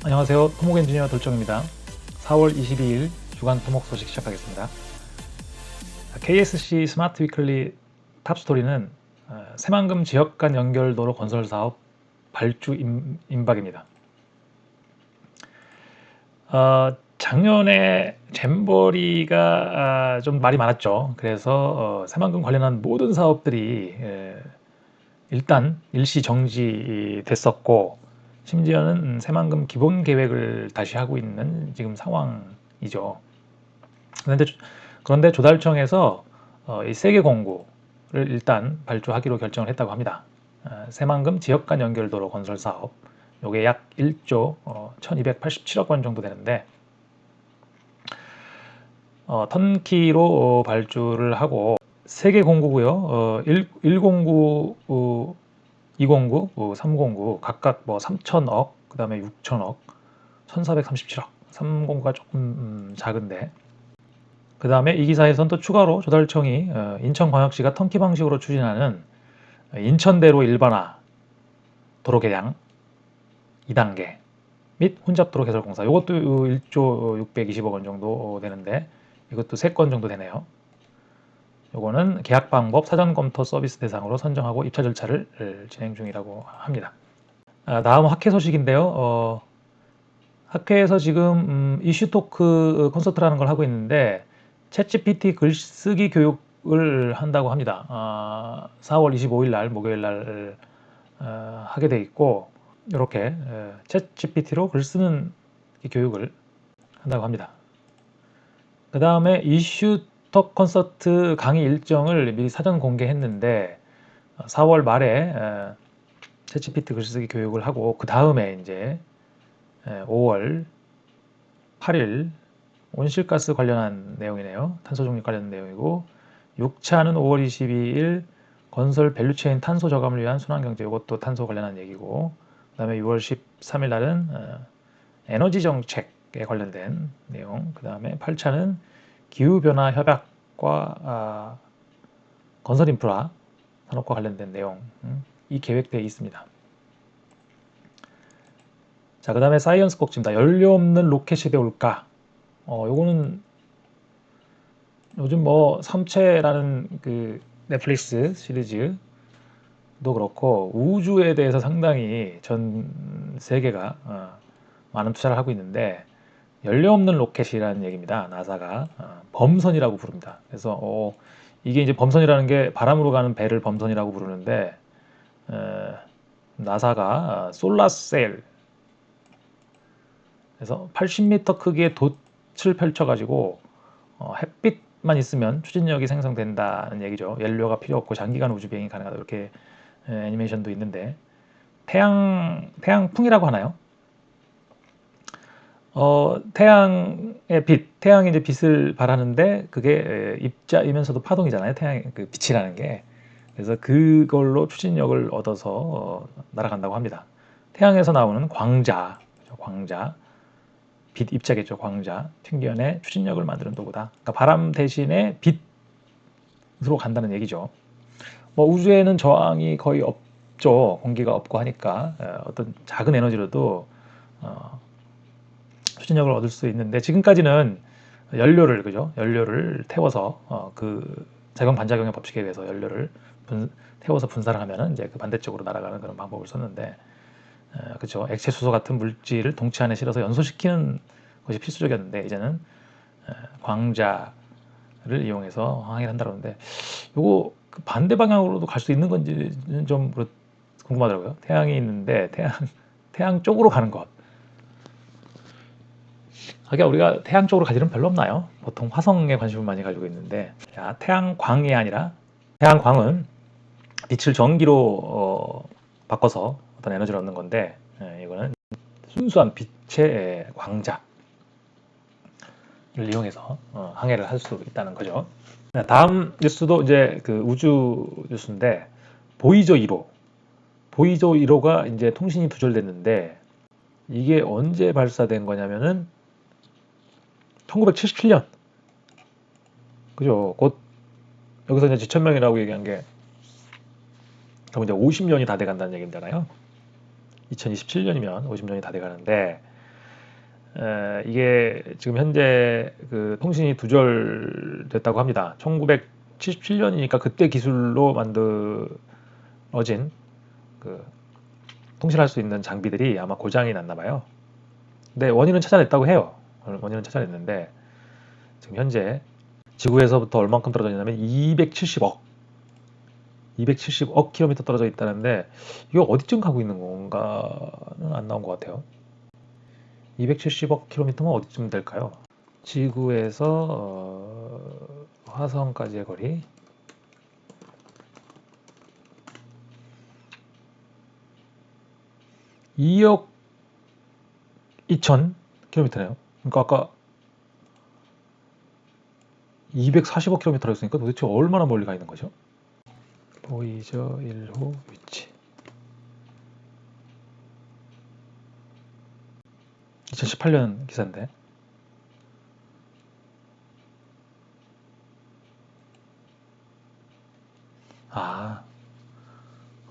안녕하세요. 토목 엔지니어 돌정입니다. 4월 22일 주간 토목 소식 시작하겠습니다. KSC 스마트 위클리 탑스토리는 새만금 지역 간 연결도로 건설 사업 발주 임박입니다. 작년에 잼버리가 좀 말이 많았죠. 그래서 새만금 관련한 모든 사업들이 일단 일시 정지됐었고, 심지어는 새만금 기본 계획을 다시 하고 있는 지금 상황이죠. 그런데 조달청에서 이 세계 공구를 일단 발주하기로 결정을 했다고 합니다. 새만금 지역 간 연결도로 건설 사업, 요게 약 1조 1287억 원 정도 되는데, 턴키로 발주를 하고 세계 공구고요. 1공구, 2공구, 3공구 각각 뭐 3천억, 그 다음에 6천억, 1437억. 3공구가 조금 작은데, 그 다음에 이 기사에선 또 추가로 조달청이 인천광역시가 턴키 방식으로 추진하는 인천대로 일반화 도로 개량 2단계 및 혼잡도로 개설 공사, 이것도 1조 620억 원 정도 되는데, 이것도 3건 정도 되네요. 요거는 계약 방법 사전 검토 서비스 대상으로 선정하고 입찰 절차를 진행 중이라고 합니다. 다음 학회 소식인데요. 학회에서 지금 이슈 토크 콘서트라는 걸 하고 있는데, 챗GPT 글쓰기 교육을 한다고 합니다. 4월 25일 날 목요일 날 하게 돼 있고, 이렇게 챗GPT로 글 쓰는 교육을 한다고 합니다. 그 다음에 이슈톡 콘서트 강의 일정을 미리 사전 공개했는데, 4월 말에 챗GPT 글쓰기 교육을 하고, 그 다음에 이제 5월 8일 온실가스 관련한 내용이네요. 탄소 중립 관련 내용이고, 6차는 5월 22일 건설 밸류체인 탄소 저감을 위한 순환경제, 이것도 탄소 관련한 얘기고, 그 다음에 6월 13일 날은 에너지 정책에 관련된 내용, 그 다음에 8차는 기후변화 협약과 건설 인프라 산업과 관련된 내용, 이 계획되어 있습니다. 자, 그 다음에 사이언스 꼭지입니다. 연료 없는 로켓 시대 올까? 요거는 요즘 뭐 삼체라는 그 넷플릭스 시리즈도 그렇고 우주에 대해서 상당히 전 세계가 많은 투자를 하고 있는데, 연료 없는 로켓이라는 얘기입니다. 나사가 범선이라고 부릅니다. 그래서 이게 이제 범선이라는 게 바람으로 가는 배를 범선이라고 부르는데, 나사가 솔라셀, 그래서 80m 크기의 돛을 펼쳐가지고 햇빛만 있으면 추진력이 생성된다는 얘기죠. 연료가 필요 없고 장기간 우주 비행이 가능하다, 이렇게 애니메이션도 있는데, 태양풍이라고 하나요? 태양의 빛, 태양이 이제 빛을 발하는데 그게 입자이면서도 파동이잖아요. 태양 그 빛이라는 게. 그래서 그걸로 추진력을 얻어서 날아간다고 합니다. 태양에서 나오는 광자, 광자, 빛 입자겠죠. 광자 튕겨내 추진력을 만드는 도구다. 그러니까 바람 대신에 빛으로 간다는 얘기죠. 뭐 우주에는 저항이 거의 없죠. 공기가 없고 하니까 어떤 작은 에너지로도 추진력을 얻을 수 있는데, 지금까지는 연료를 태워서 그 작용 반작용의 법칙에 의해서 연료를 태워서 분사를 하면은 이제 그 반대쪽으로 날아가는 그런 방법을 썼는데, 그렇죠. 액체 수소 같은 물질을 동체 안에 실어서 연소시키는 것이 필수적이었는데, 이제는 광자를 이용해서 항해를 한다는데, 요거 그 반대 방향으로도 갈 수 있는 건지는 좀 궁금하더라고요. 태양이 있는데 태양 쪽으로 가는 것. 하긴 우리가 태양 쪽으로 갈 일은 별로 없나요? 보통 화성에 관심을 많이 가지고 있는데, 태양광이 아니라, 태양광은 빛을 전기로 바꿔서 어떤 에너지를 얻는 건데, 이거는 순수한 빛의 광자를 이용해서 항해를 할 수 있다는 거죠. 다음 뉴스도 이제 그 우주 뉴스인데, 보이저 1호. 보이저 1호가 이제 통신이 두절됐는데, 이게 언제 발사된 거냐면은 1977년. 그죠? 곧 여기서 이제 지천명이라고 얘기한 게 그럼 이제 50년이 다 돼간다는 얘기잖아요. 2027년이면 50년이 다 돼가는데, 이게 지금 현재 그 통신이 두절됐다고 합니다. 1977년이니까 그때 기술로 만들어진 그 통신할 수 있는 장비들이 아마 고장이 났나 봐요. 근데 원인은 찾아냈다고 해요. 원인은 찾아냈는데 지금 현재 지구에서부터 얼만큼 떨어져 있냐면 270억 킬로미터 떨어져 있다는데 이거 어디쯤 가고 있는 건가는 안 나온 것 같아요. 270억 킬로미터면 어디쯤 될까요? 지구에서 화성까지의 거리 2억 2천 킬로미터네요. 그러니까 아까 240억 킬로미터라고 했으니까 도대체 얼마나 멀리 가 있는 거죠? 보이저 1호 위치 2018년 기사인데 아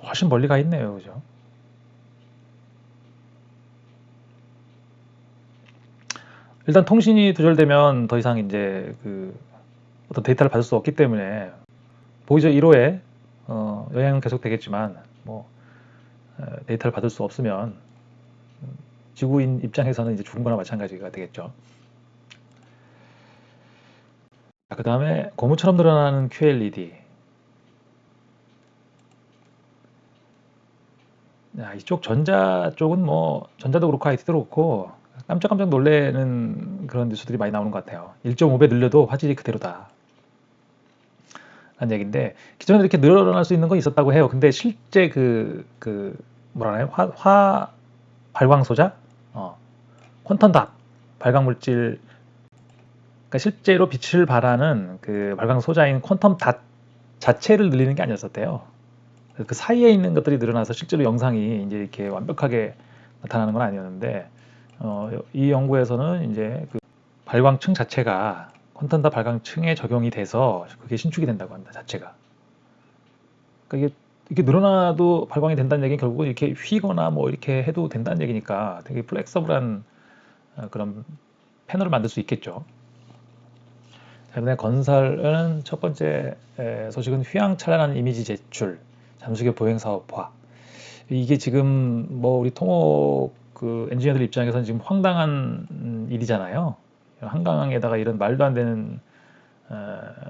훨씬 멀리 가 있네요. 그죠? 일단 통신이 두절되면 더 이상 이제 그 어떤 데이터를 받을 수 없기 때문에 보이저 1호에 여행은 계속 되겠지만 뭐 데이터를 받을 수 없으면 지구인 입장에서는 이제 죽은 거나 마찬가지가 되겠죠. 그 다음에 고무처럼 늘어나는 QLED. 이쪽 전자 쪽은 뭐 전자도 그렇고 IT도 그렇고 깜짝깜짝 놀래는 그런 뉴스들이 많이 나오는 것 같아요. 1.5배 늘려도 화질이 그대로다. 라는 얘기인데 기존에 이렇게 늘어날 수 있는 건 있었다고 해요. 근데 실제 뭐라 하나요? 발광 소자? 퀀텀 닷 발광 물질 그러니까 실제로 빛을 발하는 그 발광 소자인 퀀텀 닷 자체를 늘리는 게 아니었었대요. 그 사이에 있는 것들이 늘어나서 실제로 영상이 이제 이렇게 완벽하게 나타나는 건 아니었는데 이 연구에서는 이제 그 발광층 자체가 퀀텀 닷 발광층에 적용이 돼서 그게 신축이 된다고 합니다. 자체가. 그러니까 이게 늘어나도 발광이 된다는 얘기는 결국은 이렇게 휘거나 뭐 이렇게 해도 된다는 얘기니까 되게 플렉서블한 그런 패널을 만들 수 있겠죠. 이번에 건설은 첫 번째 소식은 휘황찬란한 이미지 제출, 잠수교 보행 사업화. 이게 지금 뭐 우리 통업 그 엔지니어들 입장에서는 지금 황당한 일이잖아요. 한강에다가 이런 말도 안 되는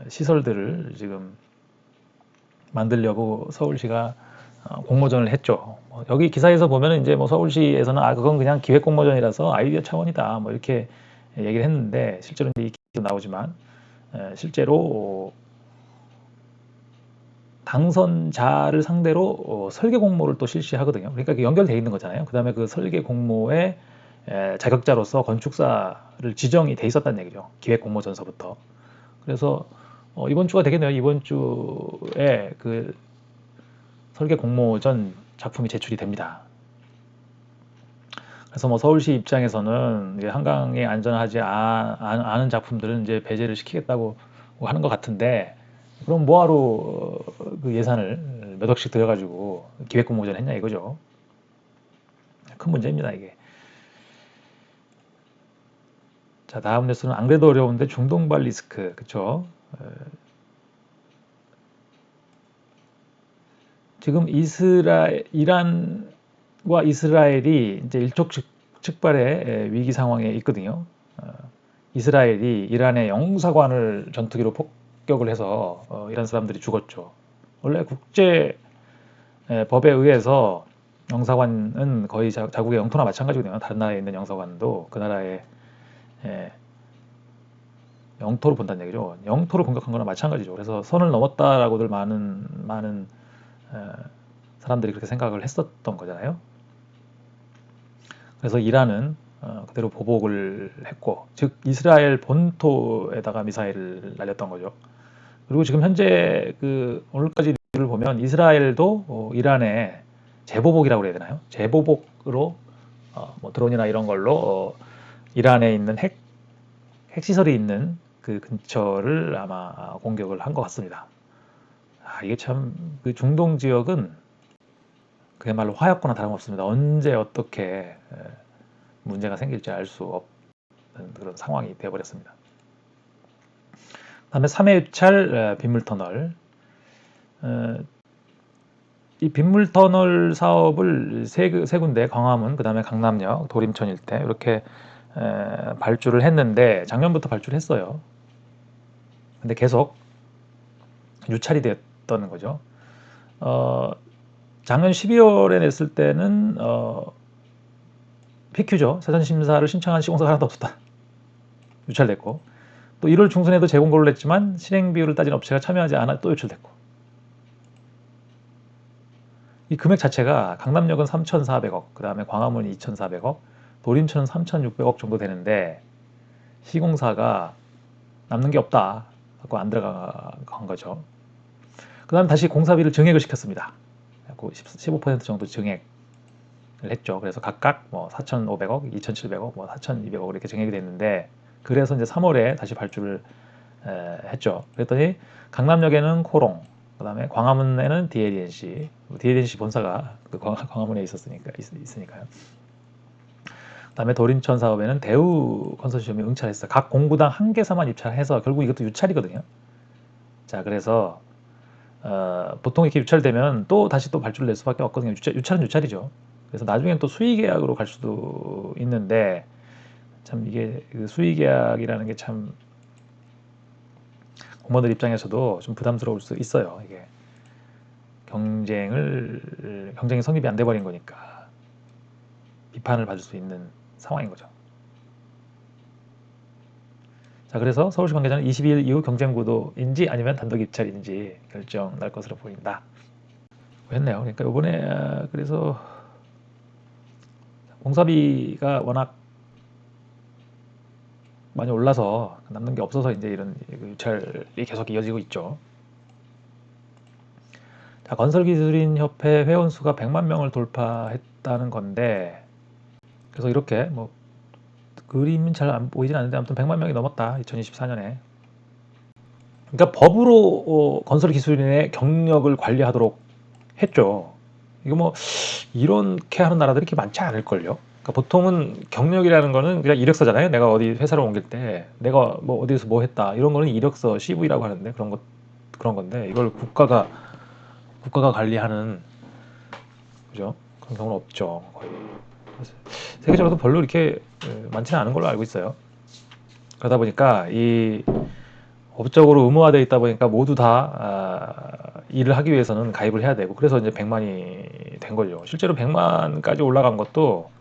시설들을 지금 만들려고 서울시가 공모전을 했죠. 여기 기사에서 보면은 이제 뭐 서울시에서는 그건 그냥 기획 공모전이라서 아이디어 차원이다 뭐 이렇게 얘기를 했는데 실제로 이제 이 기사도 나오지만 실제로 당선자를 상대로 설계 공모를 또 실시하거든요. 그러니까 연결돼 있는 거잖아요. 그 다음에 그 설계 공모의 자격자로서 건축사를 지정이 돼 있었다는 얘기죠. 기획 공모전서부터. 그래서 이번 주가 되겠네요. 이번 주에 그 설계 공모전 작품이 제출이 됩니다. 그래서 뭐 서울시 입장에서는 한강에 안전하지 않은 작품들은 이제 배제를 시키겠다고 하는 것 같은데 그럼 뭐하러 그 예산을 몇 억씩 들여가지고 기획 공모전 했냐 이거죠. 큰 문제입니다 이게. 자 다음 뉴스는 안 그래도 어려운데 중동발 리스크 그쵸? 지금 이란과 이스라엘이 이제 일촉즉발의 위기 상황에 있거든요. 이스라엘이 이란의 영사관을 전투기로 폭격을 해서 이란 사람들이 죽었죠. 원래 국제 법에 의해서 영사관은 거의 자국의 영토나 마찬가지거든요. 다른 나라에 있는 영사관도 그 나라의 영토로 본다는 얘기죠. 영토를 공격한 거나 마찬가지죠. 그래서 선을 넘었다라고들 많은 사람들이 그렇게 생각을 했었던 거잖아요. 그래서 이란은 그대로 보복을 했고, 즉 이스라엘 본토에다가 미사일을 날렸던 거죠. 그리고 지금 현재 그 오늘까지 뉴스를 보면 이스라엘도 이란에 재보복이라고 그래야 되나요? 재보복으로 뭐 드론이나 이런 걸로 이란에 있는 핵시설이 있는 그 근처를 아마 공격을 한 것 같습니다. 이게 참 그 중동 지역은 그야말로 화약고나 다름없습니다. 언제 어떻게 문제가 생길지 알 수 그런 상황이 되어버렸습니다. 다음에 3회 유찰 빗물터널. 이 빗물터널 사업을 세 군데, 광화문, 그 다음에 강남역, 도림천 일대 이렇게 발주를 했는데 작년부터 발주를 했어요. 근데 계속 유찰이 됐던 거죠. 작년 12월에 냈을 때는 PQ죠. 세선심사를 신청한 시공사가 하나도 없었다. 유찰됐고, 또 1월 중순에도 재공고를 냈지만 실행 비율을 따진 업체가 참여하지 않아 또 유찰됐고, 이 금액 자체가 강남역은 3,400억, 그 다음에 광화문이 2,400억, 도림천은 3,600억 정도 되는데 시공사가 남는 게 없다 하고 안 들어간 거죠. 그 다음 다시 공사비를 증액을 시켰습니다. 15% 정도 증액을 했죠. 그래서 각각 뭐 4,500억, 2,700억, 뭐 4,200억 이렇게 증액이 됐는데, 그래서 이제 3월에 다시 발주를 했죠. 그랬더니 강남역에는 코롱, 그 다음에 광화문에는 DLNC 본사가 그 광화문에 있으니까요. 그 다음에 도림천 사업에는 대우 컨소시엄이 응찰했어요. 각 공구당 한 개사만 입찰해서 결국 이것도 유찰이거든요. 자, 그래서 보통 이렇게 유찰되면 또 다시 또 발주를 낼 수밖에 없거든요. 유찰은 유찰이죠. 그래서 나중엔 또 수의계약으로 갈 수도 있는데, 참 이게 그 수의계약이라는 게 참 공무원들 입장에서도 좀 부담스러울 수 있어요. 이게 경쟁이 성립이 안 돼 버린 거니까 비판을 받을 수 있는 상황인 거죠. 자, 그래서 서울시 관계자는 22일 이후 경쟁 구도인지 아니면 단독 입찰인지 결정 날 것으로 보인다 했네요. 그러니까 이번에 그래서 공사비가 워낙 많이 올라서 남는 게 없어서 이제 이런 유찰이 계속 이어지고 있죠. 자, 건설기술인협회 회원 수가 100만 명을 돌파했다는 건데, 그래서 이렇게 뭐 그림은 잘 안 보이진 않는데 아무튼 100만 명이 넘었다 2024년에. 그러니까 법으로 건설기술인의 경력을 관리하도록 했죠. 이거 뭐 이렇게 하는 나라들이 이렇게 많지 않을걸요. 그러니까 보통은 경력이라는 거는 그냥 이력서잖아요. 내가 어디 회사를 옮길 때 내가 뭐 어디서 뭐 했다 이런 거는 이력서 CV라고 하는데 그런 건데, 이걸 국가가 관리하는, 그죠? 그런 경우는 없죠. 거의. 세계적으로도 별로 이렇게 많지는 않은 걸로 알고 있어요. 그러다 보니까 이 법적으로 의무화되어 있다 보니까 모두 다 일을 하기 위해서는 가입을 해야 되고, 그래서 이제 100만이 된 거죠. 실제로 100만까지 올라간 것도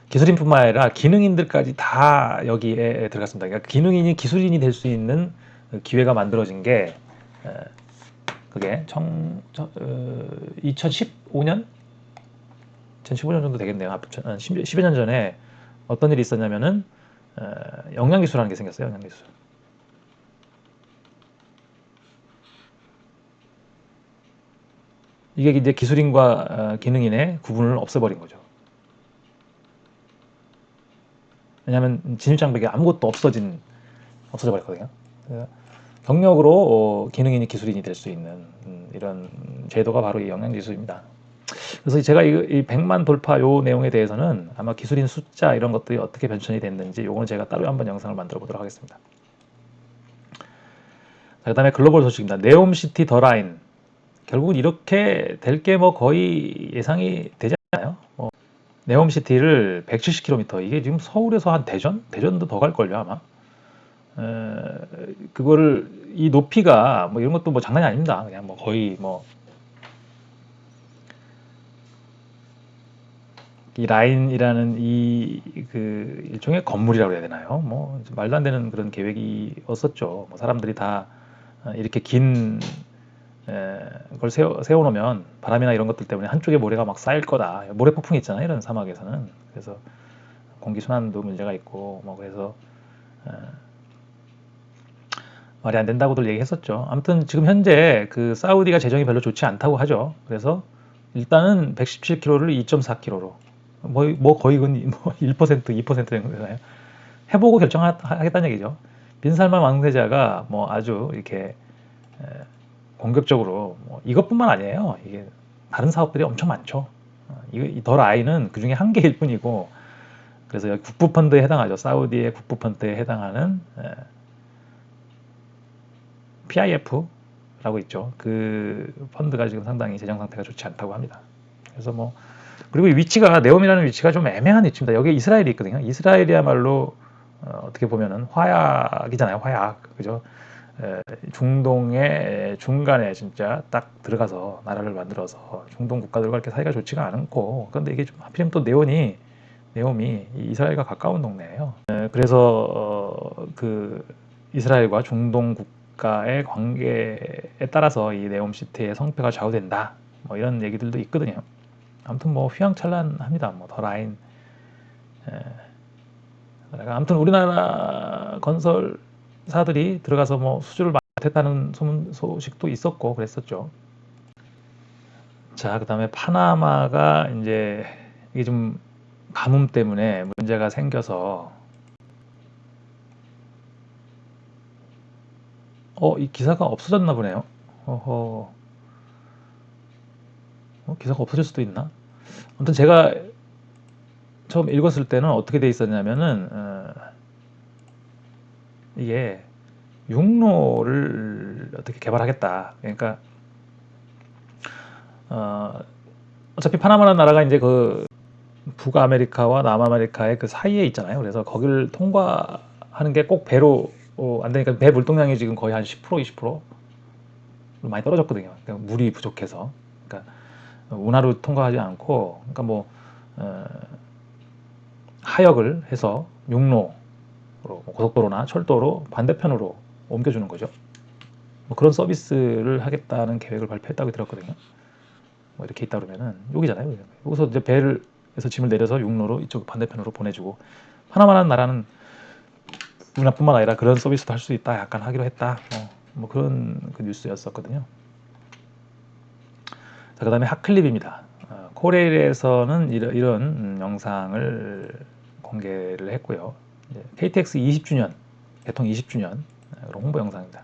기술인뿐만 아니라 기능인들까지 다 여기에 들어갔습니다. 그러니까 기능인이 기술인이 될 수 있는 기회가 만들어진 게 그게 2015년? 2015년 정도 되겠네요. 10여 년 전에 어떤 일이 있었냐면은 영양기술이라는 게 생겼어요. 영양기술. 이게 이제 기술인과 기능인의 구분을 없애버린 거죠. 왜냐하면 진입장벽이 아무것도 없어져 버렸거든요. 경력으로 기능인이 기술인이 될 수 있는 이런 제도가 바로 이 영양기술입니다. 그래서 제가 이 100만 돌파 요 내용에 대해서는 아마 기술인 숫자 이런 것들이 어떻게 변천이 됐는지 요거는 제가 따로 한번 영상을 만들어 보도록 하겠습니다. 그 다음에 글로벌 소식입니다. 네옴시티 더 라인. 결국은 이렇게 될 게 뭐 거의 예상이 되지 않나요? 네옴시티를 170km, 이게 지금 서울에서 한 대전도 더 갈걸요 아마. 그거를 이 높이가 뭐 이런 것도 뭐 장난이 아닙니다. 그냥 뭐 거의 뭐 이 라인이라는 그 일종의 건물이라고 해야 되나요? 뭐 말도 안 되는 그런 계획이었었죠. 뭐 사람들이 다 이렇게 긴 걸 세워놓으면 바람이나 이런 것들 때문에 한쪽에 모래가 막 쌓일 거다. 모래 폭풍이 있잖아요. 이런 사막에서는. 그래서 공기 순환도 문제가 있고 뭐 그래서 말이 안 된다고들 얘기했었죠. 아무튼 지금 현재 그 사우디가 재정이 별로 좋지 않다고 하죠. 그래서 일단은 117km를 2.4km로 뭐 거의 뭐 1%, 2% 정도 되나요? 해보고 결정하겠다는 얘기죠. 빈살만 왕세자가 뭐 아주 이렇게 공격적으로 뭐 이것뿐만 아니에요. 이게 다른 사업들이 엄청 많죠. 이 더 라인은 그 중에 한 개일 뿐이고, 그래서 여기 국부펀드에 해당하죠. 사우디의 국부펀드에 해당하는 PIF라고 있죠. 그 펀드가 지금 상당히 재정 상태가 좋지 않다고 합니다. 그래서 뭐 그리고 이 위치가 네옴이라는 위치가 좀 애매한 위치입니다. 여기 이스라엘이 있거든요. 이스라엘이야말로 어떻게 보면은 화약이잖아요. 화약, 그죠? 중동의 중간에 진짜 딱 들어가서 나라를 만들어서 중동 국가들과 이렇게 사이가 좋지가 않고, 그런데 이게 좀 하필이면 또 네옴이 이스라엘과 가까운 동네예요. 그래서 그 이스라엘과 중동 국가의 관계에 따라서 이 네옴시티의 성패가 좌우된다. 뭐 이런 얘기들도 있거든요. 아무튼 뭐 휘황찬란합니다. 뭐 더 라인. 아무튼 우리나라 건설사들이 들어가서 뭐 수주를 못했다는 소식도 있었고 그랬었죠. 자, 그다음에 파나마가 이제 이게 좀 가뭄 때문에 문제가 생겨서 이 기사가 없어졌나 보네요. 기사가 없어질 수도 있나? 아무튼 제가 처음 읽었을 때는 어떻게 돼 있었냐면은 이게 육로를 어떻게 개발하겠다. 그러니까 어차피 파나마라는 나라가 이제 그 북아메리카와 남아메리카의 그 사이에 있잖아요. 그래서 거기를 통과하는 게 꼭 배로 안 되니까 배 물동량이 지금 거의 한 10% 20% 많이 떨어졌거든요. 그러니까 물이 부족해서. 그러니까 운하로 통과하지 않고, 그러니까 뭐 하역을 해서 육로로 고속도로나 철도로 반대편으로 옮겨주는 거죠. 뭐 그런 서비스를 하겠다는 계획을 발표했다고 들었거든요. 뭐 이렇게 있다 그러면은 여기잖아요. 여기서 이제 배를에서 짐을 내려서 육로로 이쪽 반대편으로 보내주고, 파나마라는 나라는 운하뿐만 아니라 그런 서비스도 할 수 있다. 약간 하기로 했다. 뭐 그런 그 뉴스였었거든요. 자, 그다음에 핫클립입니다. 코레일에서는 이런 영상을 공개를 했고요. KTX 20주년, 개통 20주년 그런 홍보 영상입니다.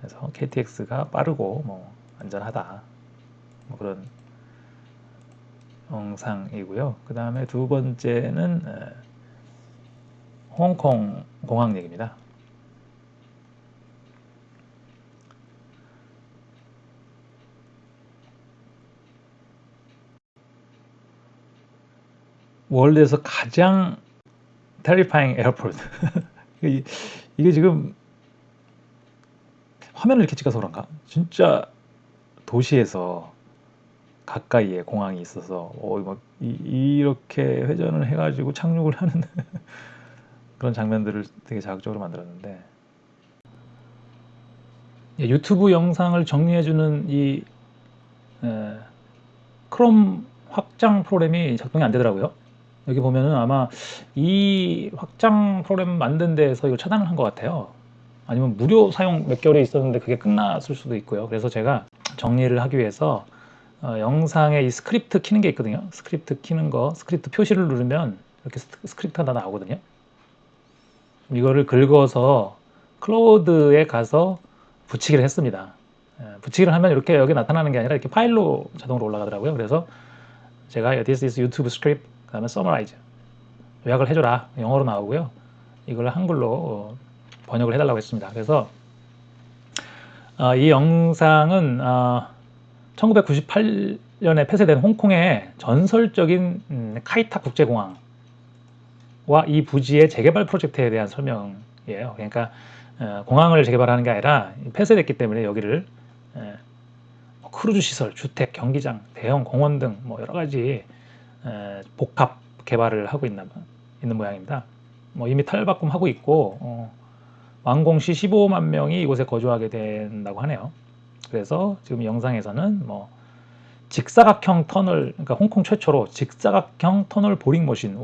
그래서 KTX가 빠르고 뭐 안전하다, 뭐 그런 영상이고요. 그 다음에 두 번째는 홍콩 공항 얘기입니다. 월드에서 가장 terrifying airport. 이게 지금 화면을 이렇게 찍어서 그런가? 진짜 도시에서 가까이에 공항이 있어서 이렇게 회전을 해가지고 착륙을 하는 그런 장면들을 되게 자극적으로 만들었는데, 유튜브 영상을 정리해주는 이 크롬 확장 프로그램이 작동이 안 되더라고요. 여기 보면은 아마 이 확장 프로그램 만든 데에서 이걸 차단을 한 것 같아요. 아니면 무료 사용 몇 개월에 있었는데 그게 끝났을 수도 있고요. 그래서 제가 정리를 하기 위해서 영상에 이 스크립트 키는 게 있거든요. 스크립트 키는 거, 스크립트 표시를 누르면 이렇게 스크립트가 다 나오거든요. 이거를 긁어서 클로드에 가서 붙이기를 했습니다. 붙이기를 하면 이렇게 여기 나타나는 게 아니라 이렇게 파일로 자동으로 올라가더라고요. 그래서 제가 This is YouTube script, 그다음에 summarize, 요약을 해줘라, 영어로 나오고요. 이걸 한글로 번역을 해달라고 했습니다. 그래서 이 영상은 1998년에 폐쇄된 홍콩의 전설적인 카이타 국제공항과 이 부지의 재개발 프로젝트에 대한 설명이에요. 그러니까 공항을 재개발하는 게 아니라 폐쇄됐기 때문에 여기를 크루즈 시설, 주택, 경기장, 대형 공원 등 뭐 여러 가지 복합 개발을 하고 있는 모양입니다. 뭐 이미 탈바꿈하고 있고 완공 시 15만 명이 이곳에 거주하게 된다고 하네요. 그래서 지금 영상에서는 뭐 직사각형 터널, 그러니까 홍콩 최초로 직사각형 터널 보링 머신,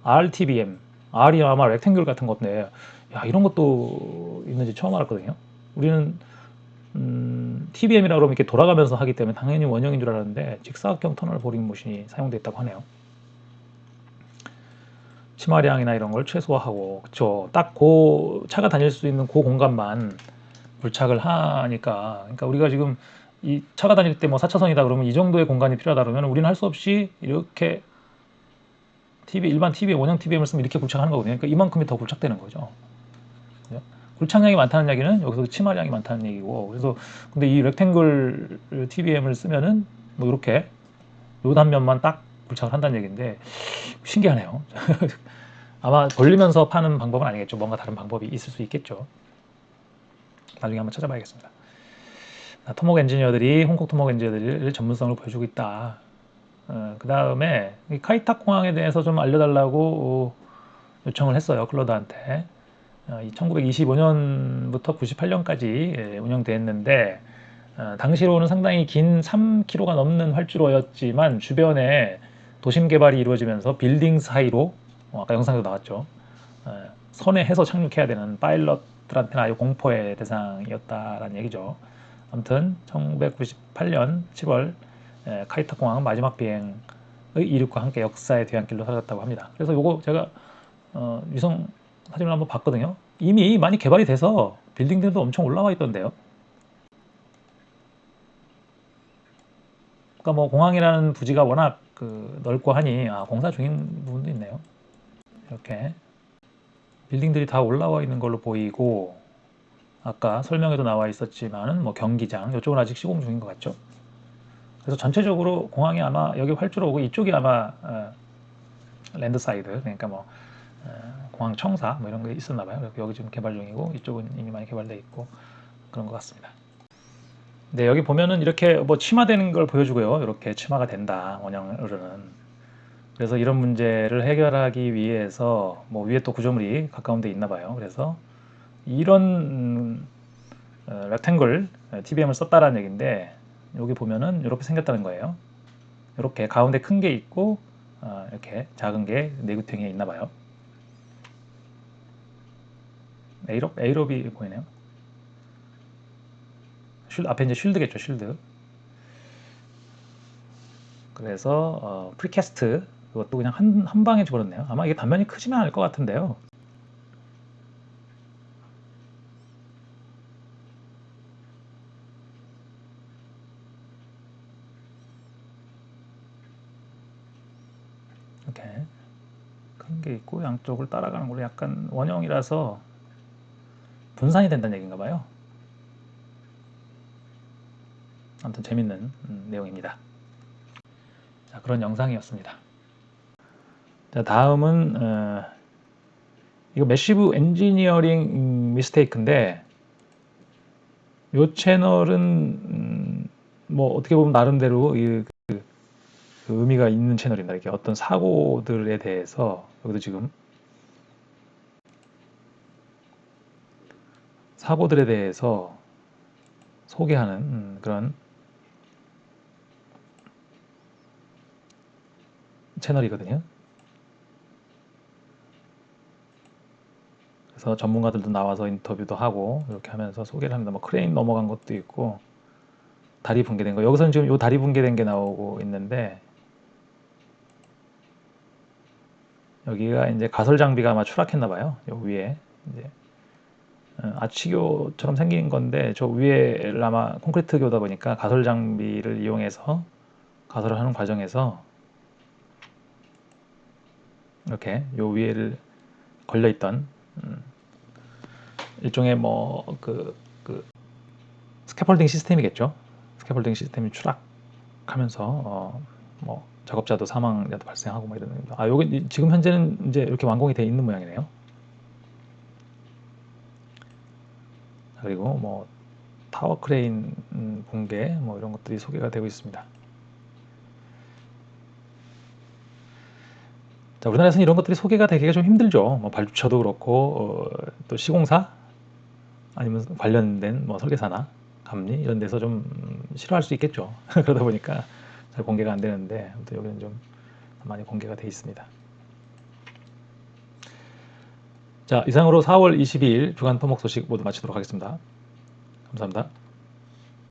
RTBM, R이 아마 렉탱귤 같은 건데, 야, 이런 것도 있는지 처음 알았거든요. 우리는 TBM이라 그러면 이렇게 돌아가면서 하기 때문에 당연히 원형인 줄 알았는데 직사각형 터널 보링 머신이 사용됐다고 하네요. 치마량이나 이런 걸 최소화하고, 그쵸. 딱 차가 다닐 수 있는 그 공간만 불착을 하니까, 그러니까 우리가 지금 이 차가 다닐 때 뭐 4차선이다 그러면 이 정도의 공간이 필요하다 그러면 우리는 할 수 없이 이렇게 일반 TV, 원형 TBM을 쓰면 이렇게 굴착하는 거거든요. 그러니까 이만큼이 더 굴착되는 거죠. 그죠? 굴착량이 많다는 얘기는 여기서 치마량이 많다는 얘기고, 그래서 근데 이 렉탱글 TBM을 쓰면은 뭐 이렇게 요 단면만 딱 굴착을 한다는 얘기인데 신기하네요. 아마 돌리면서 파는 방법은 아니겠죠. 뭔가 다른 방법이 있을 수 있겠죠. 나중에 한번 찾아봐야겠습니다. 토목 엔지니어들이 홍콩 토목 엔지니어들의 전문성을 보여주고 있다. 그 다음에 카이탁 공항에 대해서 좀 알려달라고 요청을 했어요. 클로드한테. 1925년부터 98년까지 운영됐는데 당시로는 상당히 긴 3km가 넘는 활주로였지만 주변에 도심 개발이 이루어지면서 빌딩 사이로 아까 영상에도 나왔죠. 선에 해서 착륙해야 되는 파일럿들한테는 아주 공포의 대상이었다라는 얘기죠. 아무튼 1998년 7월 카이탁 공항은 마지막 비행의 이륙과 함께 역사의 뒤안길로 사라졌다고 합니다. 그래서 요거 제가 위성 사진을 한번 봤거든요. 이미 많이 개발이 돼서 빌딩들도 엄청 올라와 있던데요. 그러니까 뭐 공항이라는 부지가 워낙 넓고 하니 공사 중인 부분도 있네요. 이렇게 빌딩들이 다 올라와 있는 걸로 보이고 아까 설명에도 나와 있었지만은 뭐 경기장 이쪽은 아직 시공 중인 것 같죠. 그래서 전체적으로 공항이 아마 여기 활주로고 이쪽이 아마 랜드사이드 그러니까 뭐 공항 청사 뭐 이런 게 있었나 봐요. 여기 지금 개발 중이고 이쪽은 이미 많이 개발돼 있고 그런 것 같습니다. 네, 여기 보면은 이렇게 뭐 침하되는 걸 보여주고요. 이렇게 침하가 된다 원형으로는. 그래서 이런 문제를 해결하기 위해서 뭐 위에 또 구조물이 가까운 데 있나 봐요. 그래서 이런 렉탱글 TBM을 썼다라는 얘기인데 여기 보면은 이렇게 생겼다는 거예요. 이렇게 가운데 큰 게 있고 이렇게 작은 게 내구탱이에 있나 봐요. 에이롭이 보이네요. 앞에 이제 쉴드겠죠, 쉴드. 그래서 프리캐스트 그것도 그냥 한 방에 집어넣네요. 아마 이게 단면이 크지만 않을 것 같은데요. 이렇게 큰 게 있고 양쪽을 따라가는 걸로 약간 원형이라서 분산이 된다는 얘기인가 봐요. 아무튼 재밌는 내용입니다. 자, 그런 영상이었습니다. 자, 다음은 이거 매시브 엔지니어링 미스테이크인데 이 채널은 뭐 어떻게 보면 나름대로 그 의미가 있는 채널입니다. 이렇게 어떤 사고들에 대해서 여기도 지금 사고들에 대해서 소개하는 그런 채널이거든요. 그래서 전문가들도 나와서 인터뷰도 하고 이렇게 하면서 소개를 합니다. 뭐 크레인 넘어간 것도 있고 다리 붕괴된 거. 여기서는 지금 이 다리 붕괴된 게 나오고 있는데 여기가 이제 가설 장비가 아마 추락했나 봐요. 요 위에 이제 아치교처럼 생긴 건데 저 위에를 아마 콘크리트교다 보니까 가설 장비를 이용해서 가설을 하는 과정에서 이렇게 요 위에를 걸려 있던 일종의 뭐 스캐폴딩 시스템이겠죠. 스캐폴딩 시스템이 추락하면서 뭐 작업자도 사망자도 발생하고 뭐 이런. 요게 지금 현재는 이제 이렇게 완공이 되어 있는 모양이네요. 그리고 뭐 타워 크레인 붕괴 뭐 이런 것들이 소개가 되고 있습니다. 자, 우리나라에서는 이런 것들이 소개가 되기가 좀 힘들죠. 뭐 발주처도 그렇고 또 시공사 아니면 관련된 뭐 설계사나 감리 이런 데서 좀 싫어할 수 있겠죠. 그러다 보니까 잘 공개가 안 되는데 아무튼 여기는 좀 많이 공개가 돼 있습니다. 자, 이상으로 4월 22일 주간 토목 소식 모두 마치도록 하겠습니다. 감사합니다.